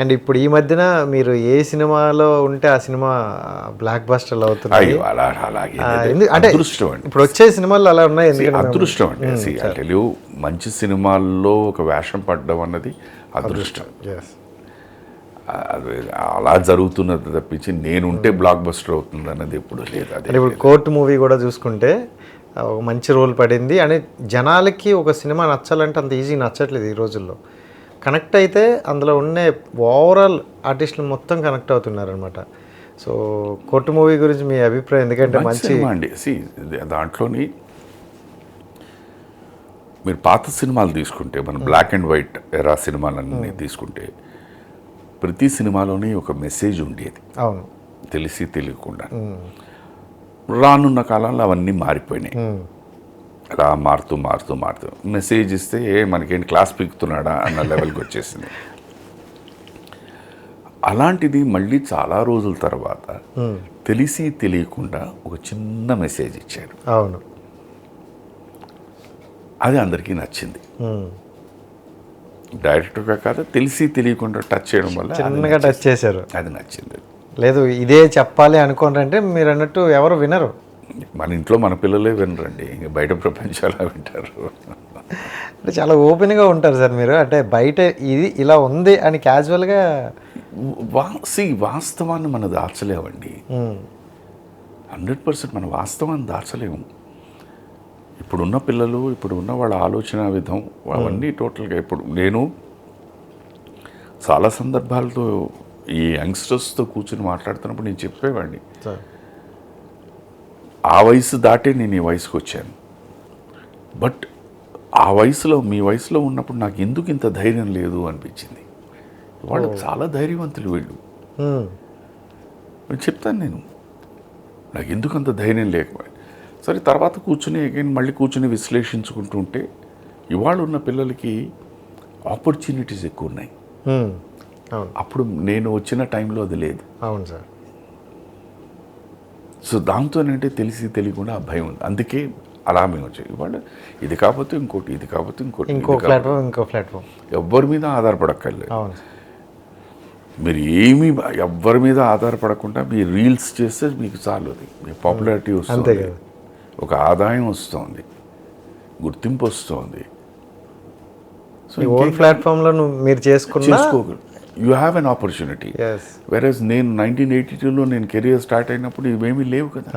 And ఇప్పుడు ఈ మధ్యన మీరు ఏ సినిమాలో ఉంటే ఆ సినిమా బ్లాక్ బస్టర్లు అవుతున్నాయి. అంటే అదృష్టం అండి. ఇప్పుడు వచ్చే సినిమాలు అలా ఉన్నాయి. ఎందుకంటే అదృష్టం అండి. అంటే మంచి సినిమాల్లో ఒక వేషం పడడం అన్నది అదృష్టం. అలా జరుగుతున్నది తప్పించి నేనుంటే బ్లాక్ బస్టర్ అవుతుంది అన్నది ఎప్పుడు లేదు. అంటే ఇప్పుడు కోర్టు మూవీ కూడా చూసుకుంటే ఒక మంచి రోల్ పడింది అని జనాలకి ఒక సినిమా నచ్చాలంటే అంత ఈజీ నచ్చట్లేదు ఈ రోజుల్లో. కనెక్ట్ అయితే అందులో ఉన్న ఓవరాల్ ఆర్టిస్టులు మొత్తం కనెక్ట్ అవుతున్నారనమాట. సో కోర్టు మూవీ గురించి మీ అభిప్రాయం? ఎందుకంటే మంచి అండి. దాంట్లోని మీరు పాత సినిమాలు తీసుకుంటే, మన బ్లాక్ అండ్ వైట్ ఎరా సినిమాలన్నీ తీసుకుంటే ప్రతి సినిమాలోని ఒక మెసేజ్ ఉండేది. అవును, తెలిసి తెలియకుండా. రానున్న కాలంలో అవన్నీ మారిపోయినాయి. అలా మారుతూ మెసేజ్ ఇస్తే మనకేంటి క్లాస్ పీకుతున్నాడా అన్న లెవెల్కి వచ్చేసింది. అలాంటిది మళ్ళీ చాలా రోజుల తర్వాత తెలిసి తెలియకుండా ఒక చిన్న మెసేజ్ ఇచ్చారు. అవును, అది అందరికీ నచ్చింది. డైరెక్టర్గా కాదు, తెలిసి తెలియకుండా టచ్ చేయడం వల్ల చిన్నగా టచ్ చేశారు, అది నచ్చింది. లేదు ఇదే చెప్పాలి అనుకోనంటే మీరు అన్నట్టు ఎవరు వినరు. మన ఇంట్లో మన పిల్లలే వినరండి, ఇంకా బయట ప్రపంచాలా వింటారు. అంటే చాలా ఓపెన్గా ఉంటారు సార్ మీరు. అంటే బయట ఇది ఇలా ఉంది అని క్యాజువల్గా వాస్తవాన్ని మనం దాచలేమండి. 100% మన వాస్తవాన్ని దాచలేము. ఇప్పుడున్న పిల్లలు, ఇప్పుడున్న వాళ్ళ ఆలోచన విధం అవన్నీ టోటల్గా. ఇప్పుడు నేను చాలా సందర్భాలతో ఈ యంగ్స్టర్స్తో కూర్చొని మాట్లాడుతున్నప్పుడు నేను చెప్పేవాడిని, ఆ వయసు దాటే నేను ఈ వయసుకు వచ్చాను. బట్ ఆ వయసులో, మీ వయసులో ఉన్నప్పుడు నాకు ఎందుకు ఇంత ధైర్యం లేదు అనిపించింది. వాళ్ళు చాలా ధైర్యవంతులు వీళ్ళు. చెప్తాను నేను, నాకు ఎందుకు అంత ధైర్యం లేకపోయింది. సరే తర్వాత కూర్చుని అగైన్ మళ్ళీ కూర్చుని విశ్లేషించుకుంటూ ఉంటే ఇవాళ ఉన్న పిల్లలకి ఆపర్చునిటీస్ ఎక్కువ ఉన్నాయి. అప్పుడు నేను వచ్చిన టైంలో అది లేదు. అవును సార్. సో దాంతో ఏంటంటే తెలిసి తెలియకుండా ఆ భయం ఉంది. అందుకే అలా మేము వచ్చాయి. ఇవాళ ఇది కాకపోతే ఇంకోటి, ఇది కాకపోతే ఇంకోటి, ఇంకో ప్లాట్ఫామ్ ఎవ్వరి మీద ఆధారపడక్కర్లేదు. మీరు ఏమీ ఎవ్వరి మీద ఆధారపడకుండా మీరు రీల్స్ చేస్తే మీకు చాలు. అది మీ పాపులారిటీ వస్తుంది, ఒక ఆదాయం వస్తుంది, గుర్తింపు వస్తుంది. సో ఓన్ ప్లాట్ఫామ్లో మీరు చేసుకోగలరు. You have an opportunity. వెరస్ నేను 1982లో నేను కెరియర్ స్టార్ట్ అయినప్పుడు ఇవేమీ లేవు కదా.